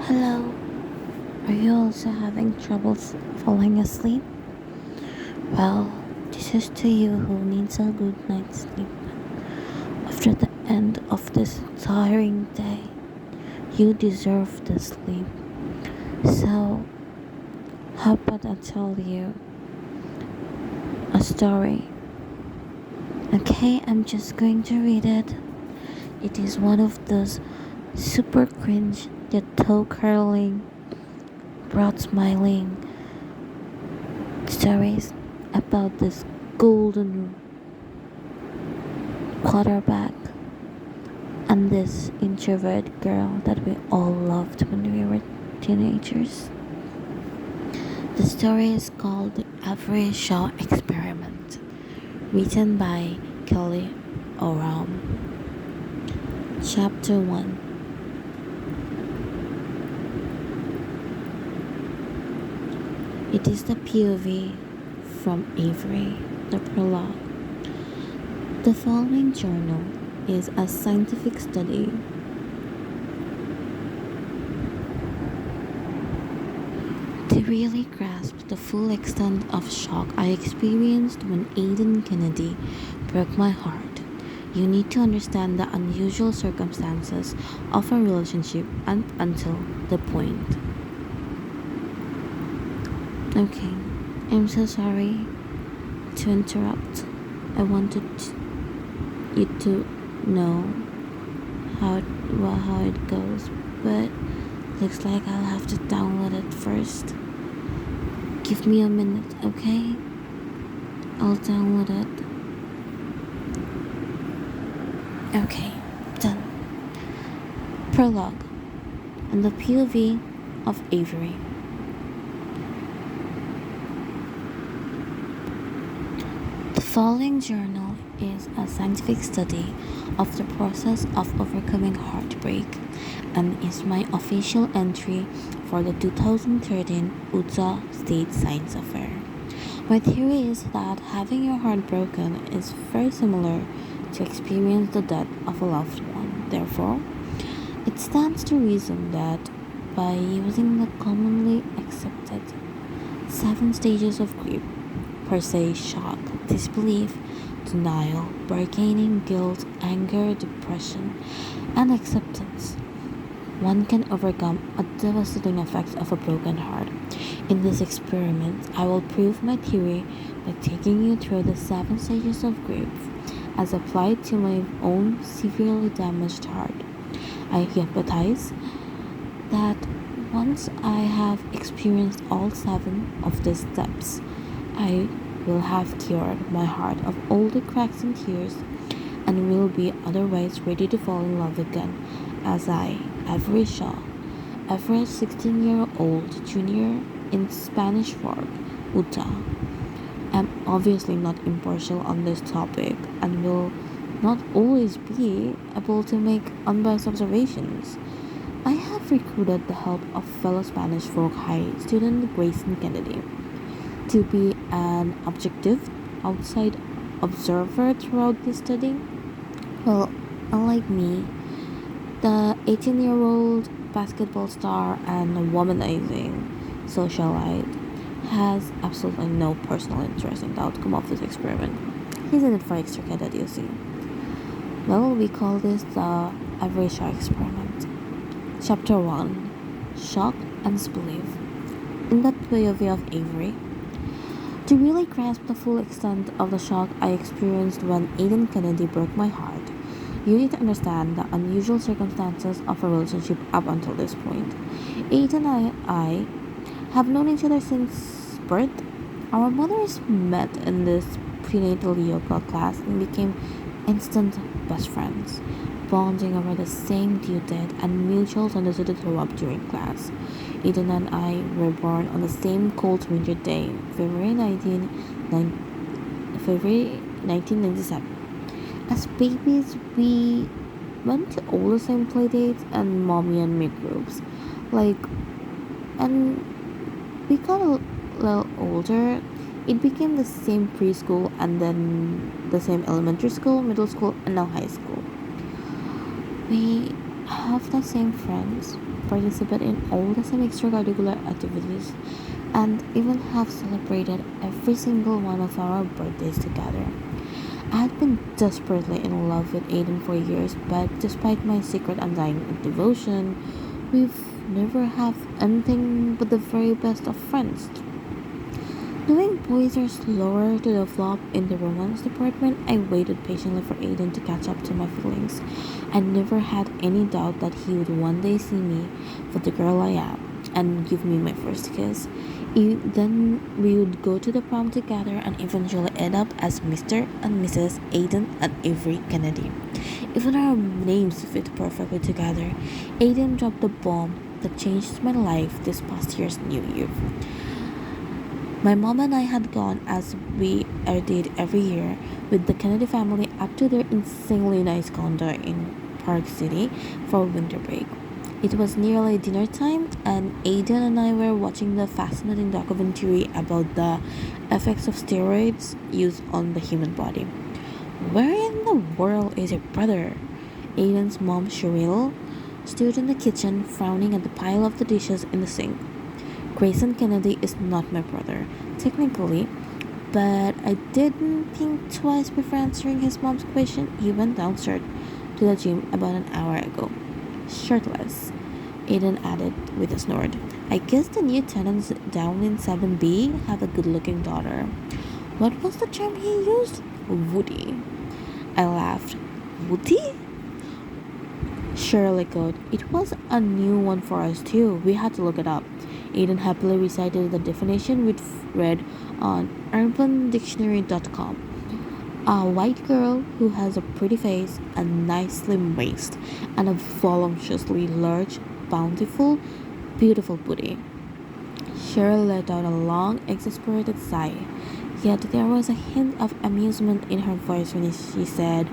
Hello, are you also having troubles falling asleep? Well, this is to you who needs a good night's sleep. After the end of this tiring day, you deserve the sleep. So, how about I tell you a story? Okay, I'm just going to read it. It is one of those super cringe yet toe curling, broad smiling stories about this golden quarterback and this introvert girl that we all loved when we were teenagers. The story is called The Avery Shae Experiment, written by Kelly Oram. Chapter 1. It is the POV from Avery, the prologue. The following journal is a scientific study. To really grasp the full extent of shock I experienced when Aiden Kennedy broke my heart, you need to understand the unusual circumstances of our relationship and until the point. Okay, I'm so sorry to interrupt. I wanted you to know how it goes, but looks like I'll have to download it first. Give me a minute, okay? I'll download it. Okay, done. Prologue and the POV of Avery. The following journal is a scientific study of the process of overcoming heartbreak and is my official entry for the 2013 Utah State Science Fair. My theory is that having your heart broken is very similar to experience the death of a loved one. Therefore, it stands to reason that by using the commonly accepted 7 stages of grief, per se shock, disbelief, denial, bargaining, guilt, anger, depression, and acceptance, one can overcome a devastating effect of a broken heart. In this experiment, I will prove my theory by taking you through the 7 stages of grief as applied to my own severely damaged heart. I hypothesize that once I have experienced all 7 of these steps, I will have cured my heart of all the cracks and tears and will be otherwise ready to fall in love again as Avery Shae, average 16-year-old junior in Spanish Fork, Utah. I'm obviously not impartial on this topic and will not always be able to make unbiased observations. I have recruited the help of fellow Spanish Fork High student Grayson Kennedy to be an objective outside observer throughout this study. Well, unlike me, the 18-year-old basketball star and womanizing socialite has absolutely no personal interest in the outcome of this experiment. He's in it for extra credit, you see. Well, we call this the Avery Shae experiment. Chapter 1. Shock and Disbelief. In that POV of Avery, to really grasp the full extent of the shock I experienced when Aiden Kennedy broke my heart, you need to understand the unusual circumstances of a relationship up until this point. Aiden and I have known each other since birth. Our mothers met in this prenatal yoga class and became instant best friends, bonding over the same due date and mutual tendency to throw up during class. Aiden and I were born on the same cold winter day, February 1997. As babies, we went to all the same playdates and mommy and me groups. And we got a little older. It became the same preschool and then the same elementary school, middle school, and now high school. We have the same friends, participate in all the same extracurricular activities, and even have celebrated every single one of our birthdays together. I had been desperately in love with Aiden for years, but despite my secret undying devotion, we've never have anything but the very best of friends. Knowing boys are slower to develop in the romance department, I waited patiently for Aiden to catch up to my feelings. I never had any doubt that he would one day see me for the girl I am and give me my first kiss. Then we would go to the prom together and eventually end up as Mr. and Mrs. Aiden and Avery Kennedy. Even our names fit perfectly together. Aiden dropped the bomb that changed my life this past year's New Year. My mom and I had gone, as we did every year, with the Kennedy family up to their insanely nice condo in Park City for winter break. It was nearly dinner time, and Aiden and I were watching the fascinating documentary about the effects of steroids used on the human body. Where in the world is your brother? Aiden's mom, Cheryl, stood in the kitchen, frowning at the pile of the dishes in the sink. Grayson Kennedy is not my brother, technically, but I didn't think twice before answering his mom's question. He went downstairs to the gym about an hour ago. Shirtless, Aiden added with a snort. I guess the new tenants down in 7B have a good looking daughter. What was the term he used? Woody. I laughed. Woody? Cheryl echoed. It was a new one for us too. We had to look it up. Aiden happily recited the definition we'd read on urbandictionary.com. A white girl who has a pretty face, a nice slim waist, and a voluminously large, bountiful, beautiful booty. Cheryl let out a long, exasperated sigh, yet there was a hint of amusement in her voice when she said,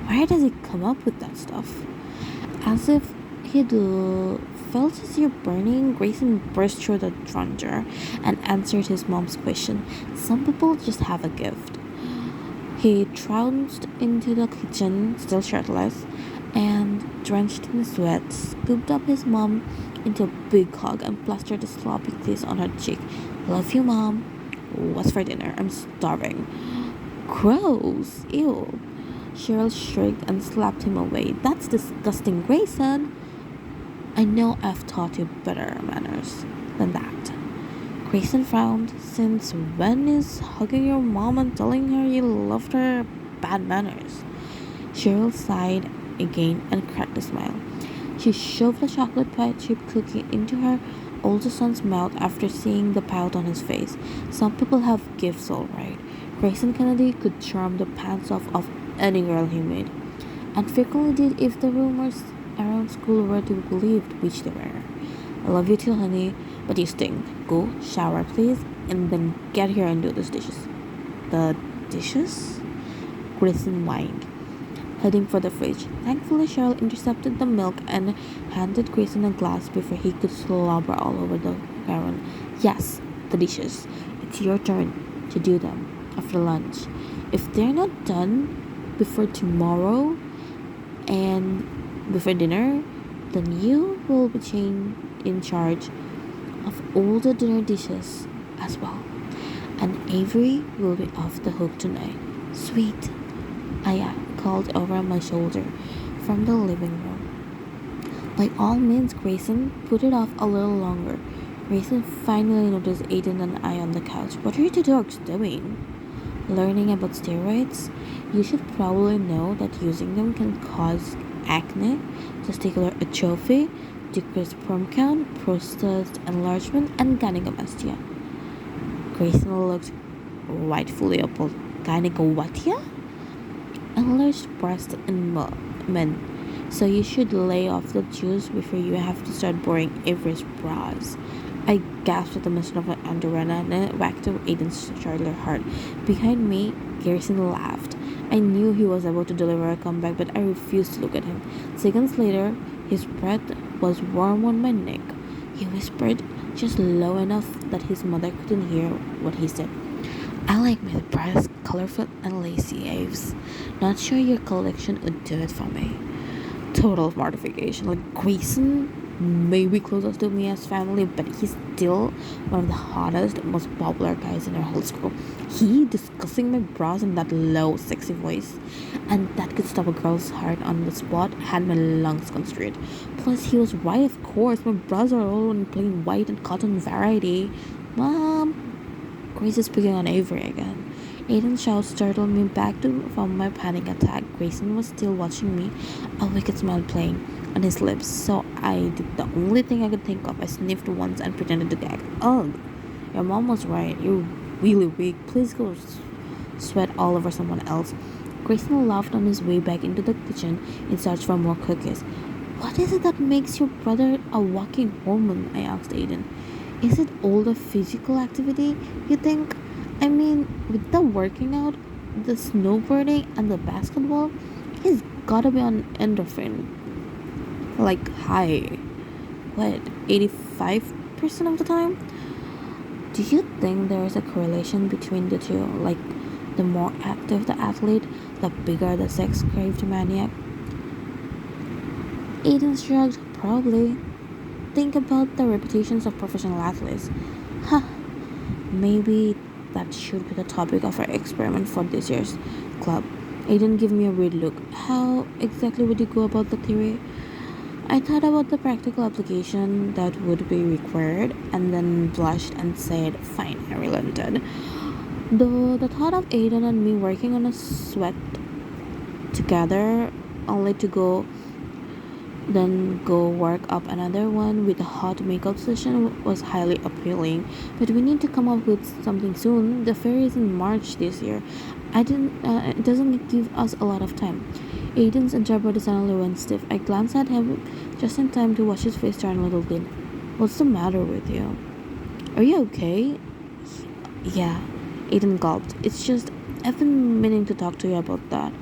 "Where does he come up with that stuff?" As if he'd felt his ear burning, Grayson burst through the truncher and answered his mom's question. Some people just have a gift. He trounced into the kitchen, still shirtless, and drenched in sweat, scooped up his mom into a big hug and plastered a sloppy kiss on her cheek. "Love you, Mom. What's for dinner? I'm starving." "Gross. Ew." Cheryl shrieked and slapped him away. "That's disgusting, Grayson." "I know I've taught you better manners than that." Grayson frowned. "Since when is hugging your mom and telling her you loved her bad manners?" Cheryl sighed again and cracked a smile. She shoved a chocolate pie chip cookie into her oldest son's mouth after seeing the pout on his face. Some people have gifts, all right. Grayson Kennedy could charm the pants off of any girl he met, and frequently did if the rumors around school were to be believed, which they were. "I love you too, honey, but you stink. Go shower, please, and then get here and do those dishes." "The dishes?" Grayson whined, heading for the fridge. Thankfully, Cheryl intercepted the milk and handed Grayson a glass before he could slobber all over the ground. "Yes, the dishes. It's your turn to do them after lunch. If they're not done before tomorrow and before dinner, then you will be in charge of all the dinner dishes as well. And Avery will be off the hook tonight." "Sweet," Aya called over my shoulder from the living room. "By all means, Grayson, put it off a little longer." Grayson finally noticed Aiden and I on the couch. "What are you two dogs doing?" "Learning about steroids. You should probably know that using them can cause acne, testicular atrophy, decreased sperm count, prostate enlargement, and gynecomastia." Grayson looked rightfully appalled. "Gynecomastia?" "Enlarged breast in men. So you should lay off the juice before you have to start boring Avery's bras." I gasped at the mention of my underwear and then whacked Aiden's shoulder hard. Behind me, Garrison laughed. I knew he was about to deliver a comeback, but I refused to look at him. Seconds later, his breath was warm on my neck. He whispered, just low enough that his mother couldn't hear what he said. "I like my breasts colorful and lacy, Aves. Not sure your collection would do it for me." Total mortification. Like, Grayson, maybe closest to me as family, but he's still one of the hottest, most popular guys in our whole school. He discussing my bras in that low, sexy voice, and that could stop a girl's heart on the spot, had my lungs constricted. Plus, he was right, of course. My bras are all in plain white and cotton variety. Mom, Grace is picking on Avery again. Aiden's shouts startled me back from my panic attack. Grayson was still watching me, a wicked smile playing on his lips, so I did the only thing I could think of. I sniffed once and pretended to gag. Ugh, your mom was right. You're really weak. Please go sweat all over someone else. Grayson laughed on his way back into the kitchen in search for more cookies. What is it that makes your brother a walking hormone? I asked Aiden. Is it all the physical activity, you think? I mean, with the working out, the snowboarding, and the basketball, he's gotta be on endorphin. Like high. What, 85% of the time? Do you think there is a correlation between the two? Like, the more active the athlete, the bigger the sex craved maniac? Aiden shrugged. Probably. Think about the reputations of professional athletes. Huh. Maybe that should be the topic of our experiment for this year's club. Aiden gave me a weird look. How exactly would you go about the theory? I thought about the practical application that would be required and then blushed and said, Fine, I relented. Though the thought of Aiden and me working on a sweat together only to go work up another one with a hot makeout session was highly appealing. But we need to come up with something soon. The fair is in March this year. It doesn't give us a lot of time. Aiden's entire body suddenly went stiff. I glanced at him just in time to watch his face turn a little thin. What's the matter with you? Are you okay? Yeah, Aiden gulped. It's just, I've been meaning to talk to you about that.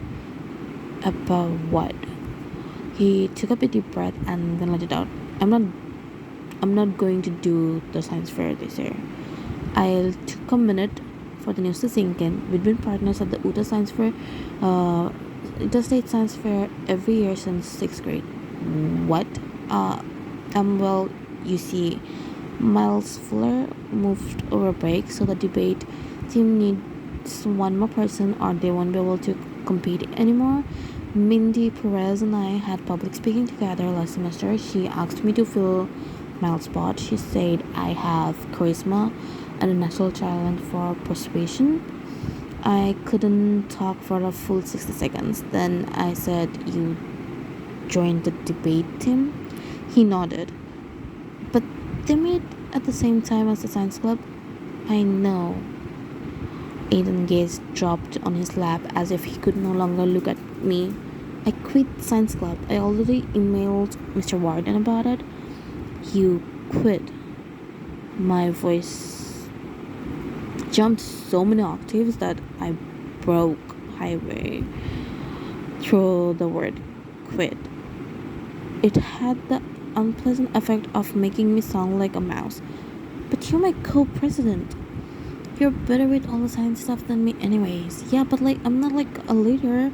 About what? He took a deep breath and then let it out. I'm not going to do the science fair this year. I took a minute for the news to sink in. We've been partners at the uh, Utah State Science Fair every year since sixth grade. What? Well, you see, Miles Fuller moved over break, so the debate team needs one more person, or they won't be able to compete anymore. Mindy Perez and I had public speaking together last semester. She asked me to fill Miles' spot. She said I have charisma and a natural talent for persuasion. I couldn't talk for a full 60 seconds. Then I said, You joined the debate team? He nodded. But they meet at the same time as the science club? I know. Aiden's gaze dropped on his lap as if he could no longer look at me. I quit science club. I already emailed Mr. Warden about it. You quit. My voice jumped so many octaves that I broke highway through the word quit. It had the unpleasant effect of making me sound like a mouse. But you're my co-president. You're better with all the science stuff than me anyways. Yeah, but I'm not like a leader.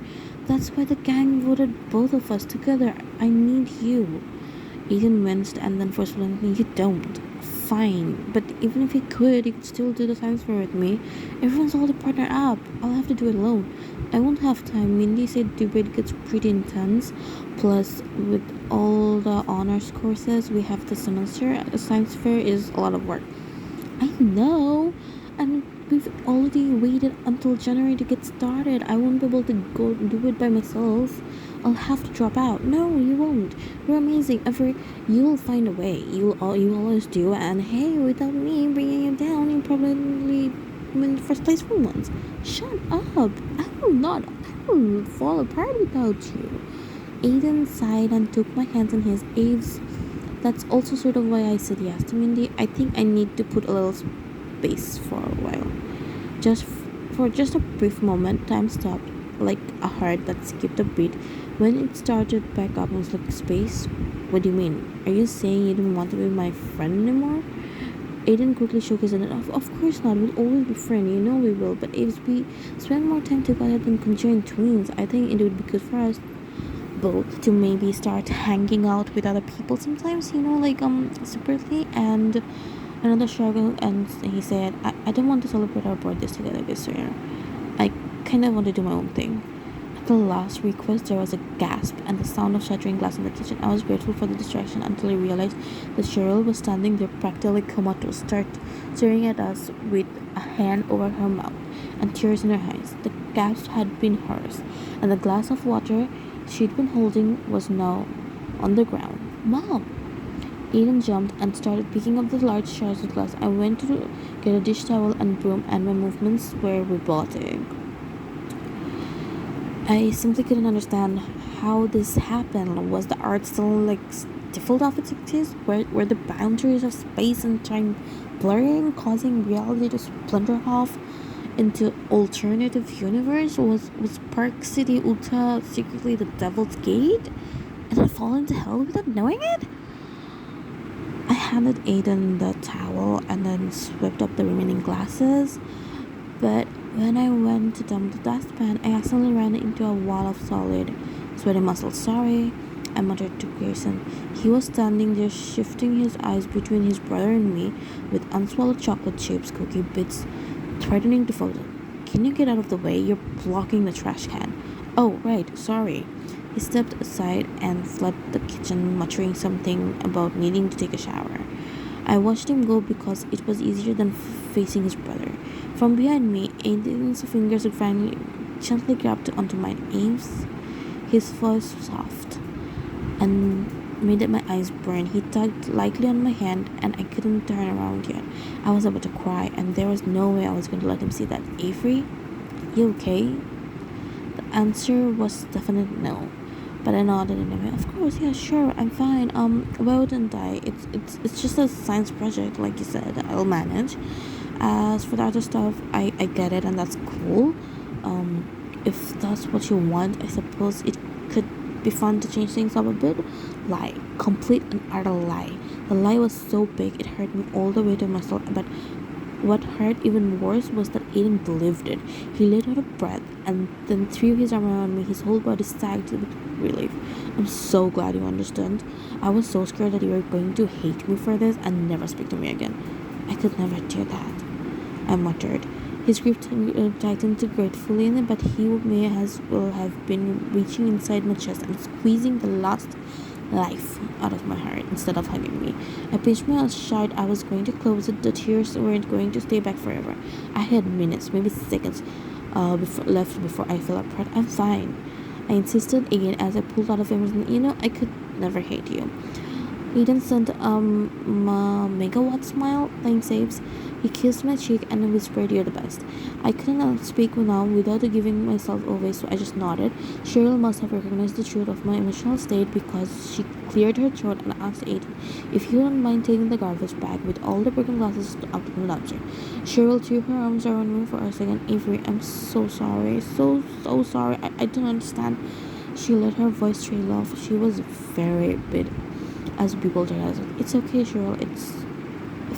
That's why the gang voted both of us together. I need you. Aiden winced and then forcefully, You don't. Fine. But even if you could still do the science fair with me. Everyone's already partnered up. I'll have to do it alone. I won't have time. Mindy said debate gets pretty intense. Plus, with all the honors courses we have this semester, a science fair is a lot of work. I know. And we've already waited until January to get started. I won't be able to go do it by myself. I'll have to drop out. No, you won't. You're amazing. You'll find a way. You always do. And hey, without me bringing you down, you probably win first place for once. Shut up. I will not. I will fall apart without you. Aiden sighed and took my hands in his. Aves. That's also sort of why I said yes to Mindy. I think I need to put a little space for a while. For just a brief moment, time stopped, like a heart that skipped a beat. When it started back up, I was like, Space? What do you mean? Are you saying you don't want to be my friend anymore? Aiden quickly shook his head. Of course not. We'll always be friends. You know we will. But if we spend more time together than conjoined twins, I think it would be good for us. both to maybe start hanging out with other people sometimes, like separately. And another struggle, and he said, I don't want to celebrate our birthdays together this year. I kind of want to do my own thing. At the last request, there was a gasp and the sound of shattering glass in the kitchen. I was grateful for the distraction until I realized that Cheryl was standing there practically comatose, staring at us with a hand over her mouth and tears in her eyes. The gasp had been hers, and the glass of water she'd been holding was now on the ground. Mom! Aiden jumped and started picking up the large shards of glass. I went to get a dish towel and broom, and my movements were robotic. I simply couldn't understand how this happened. Was the art still like stifled off its axis? Were the boundaries of space and time blurring, causing reality to splinter off into alternative universe? Was Park City Utah secretly the Devil's Gate? And I fallen to hell without knowing it? I handed Aiden the towel and then swept up the remaining glasses. But when I went to dump the dustpan, I accidentally ran into a wall of solid, sweaty muscles. Sorry, I muttered to Grayson. He was standing there, shifting his eyes between his brother and me, with unswallowed chocolate chips, cookie bits, threatening to fall. Can you get out of the way? You're blocking the trash can. Oh, right, sorry. He stepped aside and fled the kitchen, muttering something about needing to take a shower. I watched him go because it was easier than facing his brother. From behind me, Aiden's fingers had finally gently grabbed onto my arms. His voice was soft and made my eyes burn. He tugged lightly on my hand, and I couldn't turn around yet. I was about to cry, and there was no way I was going to let him see that. Avery, you okay? The answer was definite no. But I nodded anyway. Of course, yeah, sure, I'm fine. Why wouldn't I? It's just a science project, like you said. I'll manage. As for the other stuff, I get it, and that's cool. If that's what you want, I suppose it could be fun to change things up a bit. Lie, complete and utter lie. The lie was so big it hurt me all the way to my soul. But what hurt even worse was that Aiden believed it. He let out a breath and then threw his arm around me. His whole body sagged with relief. I'm so glad you understand. I was so scared that you were going to hate me for this and never speak to me again. I could never do that, I muttered. His grip tightened gratefully, but he may as well have been reaching inside my chest and squeezing the last life out of my heart instead of hugging me. I pinched my eyes shut. I was going to close it. The tears weren't going to stay back forever. I had minutes, maybe seconds, left before I fell apart. I'm fine, I insisted again as I pulled out of him. I could never hate you. Eden sent a megawatt smile. Thanks, Aves. He kissed my cheek and whispered, "You're the best." I couldn't speak now without giving myself away, so I just nodded. Cheryl must have recognized the truth of my emotional state because she cleared her throat and asked Aiden if he wouldn't mind taking the garbage bag with all the broken glasses up to the dumpster. Cheryl threw her arms around me for a second. Avery, I'm so sorry. So sorry. I don't understand. She let her voice trail off. She was very bit as bewildered as it. It's okay, Cheryl. It's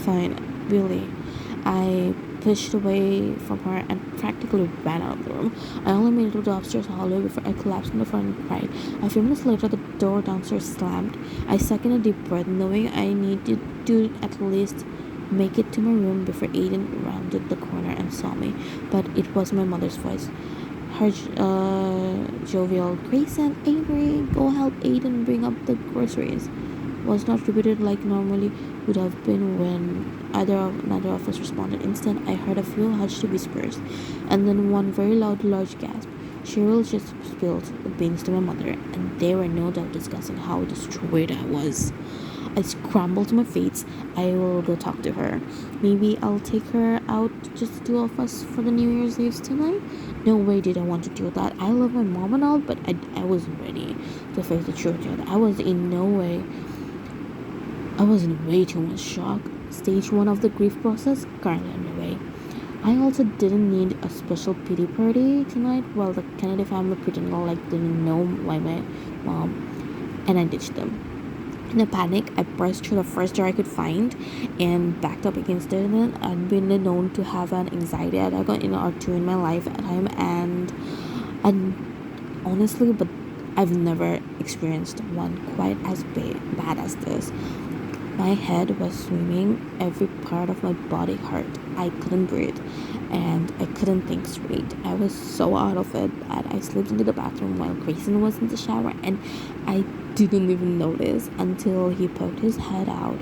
fine. Really. I pushed away from her and practically ran out of the room. I only made it to the upstairs hallway before I collapsed on the front and cried. A few minutes later, the door downstairs slammed. I sucked in a deep breath, knowing I needed to at least make it to my room before Aiden rounded the corner and saw me. But it was my mother's voice. Her jovial, "Grayson, Avery, go help Aiden bring up the groceries," was not repeated like normally would have been when neither of us responded. Instead, I heard a few hushed whispers, and then one very loud, large gasp. Cheryl just spilled the beans to my mother, and they were no doubt discussing how destroyed I was. I scrambled to my feet. I will go talk to her. Maybe I'll take her out, just the two of us, for the New Year's Eve tonight. No way did I want to do that. I love my mom and all, but I wasn't ready to face the truth yet. I was in way too much shock. Stage 1 of the grief process currently underway. I also didn't need a special pity party tonight while the Kennedy family pretended like they didn't know why my mom, and I ditched them. In a panic, I pressed through the first door I could find and backed up against it. I'd been known to have an anxiety attack or two in my life at time, and honestly, but I've never experienced one quite as bad as this. My head was swimming, every part of my body hurt. I couldn't breathe, and I couldn't think straight. I was so out of it that I slipped into the bathroom while Grayson was in the shower, and I didn't even notice until he poked his head out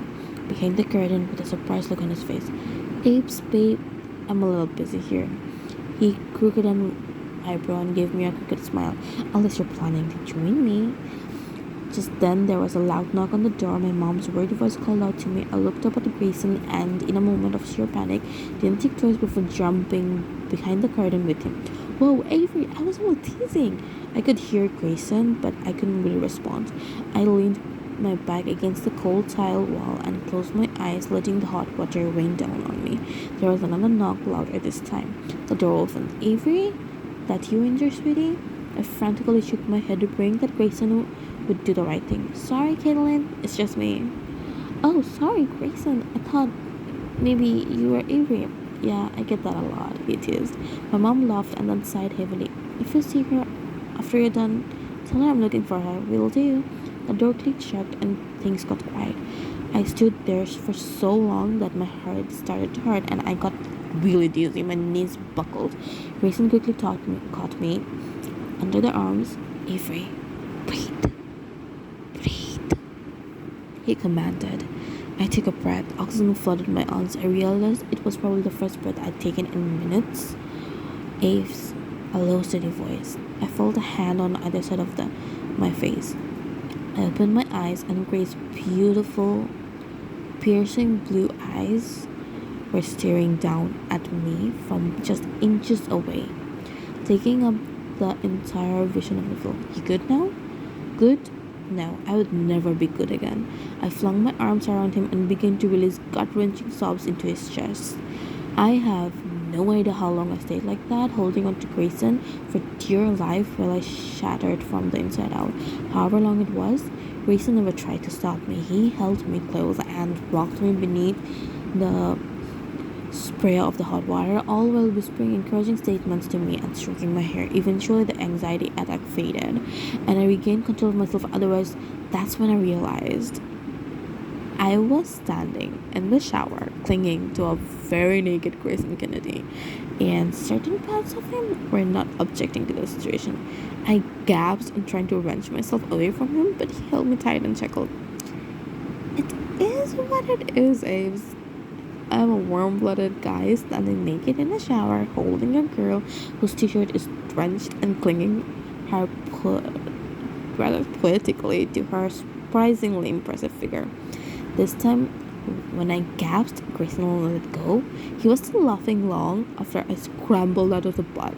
behind the curtain with a surprised look on his face. Apes, babe, I'm a little busy here. He crooked an eyebrow and gave me a crooked smile. Unless you're planning to join me. Just then, there was a loud knock on the door. My mom's worried voice called out to me. I looked up at Grayson and, in a moment of sheer panic, didn't think twice before jumping behind the curtain with him. Whoa, Avery, I was only teasing. I could hear Grayson, but I couldn't really respond. I leaned my back against the cold tile wall and closed my eyes, letting the hot water rain down on me. There was another knock, louder this time. The door opened. Avery? That you in there, sweetie? I frantically shook my head, praying that Grayson would do the right thing. Sorry, Caitlin, it's just me. Oh, sorry, Grayson. I thought maybe you were Avery. Yeah, I get that a lot, he teased. My mom laughed and then sighed heavily. If you see her after you're done, tell her I'm looking for her. Will do. The door clicked shut and things got quiet. I stood there for so long that my heart started to hurt and I got really dizzy. My knees buckled. Grayson quickly caught me under the arms. Avery, breathe. Breathe, he commanded. I took a breath. Oxygen flooded my lungs. I realized it was probably the first breath I'd taken in minutes. Aves, a low, steady voice. I felt a hand on either side of my face. I opened my eyes, and Grace's beautiful, piercing blue eyes were staring down at me from just inches away, taking up the entire vision of the film. You good now? Good? No, I would never be good again. I flung my arms around him and began to release gut-wrenching sobs into his chest. I have no idea how long I stayed like that, holding on to Grayson for dear life while I shattered from the inside out. However long it was, Grayson never tried to stop me. He held me close and rocked me beneath the spray of the hot water, all while whispering encouraging statements to me and stroking my hair. Eventually, the anxiety attack faded, and I regained control of myself. Otherwise, that's when I realized I was standing in the shower, clinging to a very naked Grayson Kennedy, and certain parts of him were not objecting to the situation. I gasped and trying to wrench myself away from him, but he held me tight and chuckled. It is what it is, Aves. I'm a warm-blooded guy standing naked in a shower, holding a girl whose t-shirt is drenched and clinging her rather poetically to her surprisingly impressive figure. This time, when I gasped, Grayson let go. He was still laughing long after I scrambled out of the butt.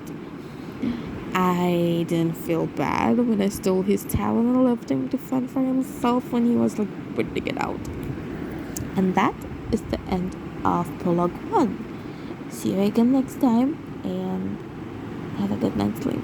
I didn't feel bad when I stole his towel and left him to fend for himself when he was ready to get out. And that is the end of prologue 1. See you again next time and have a good night's sleep.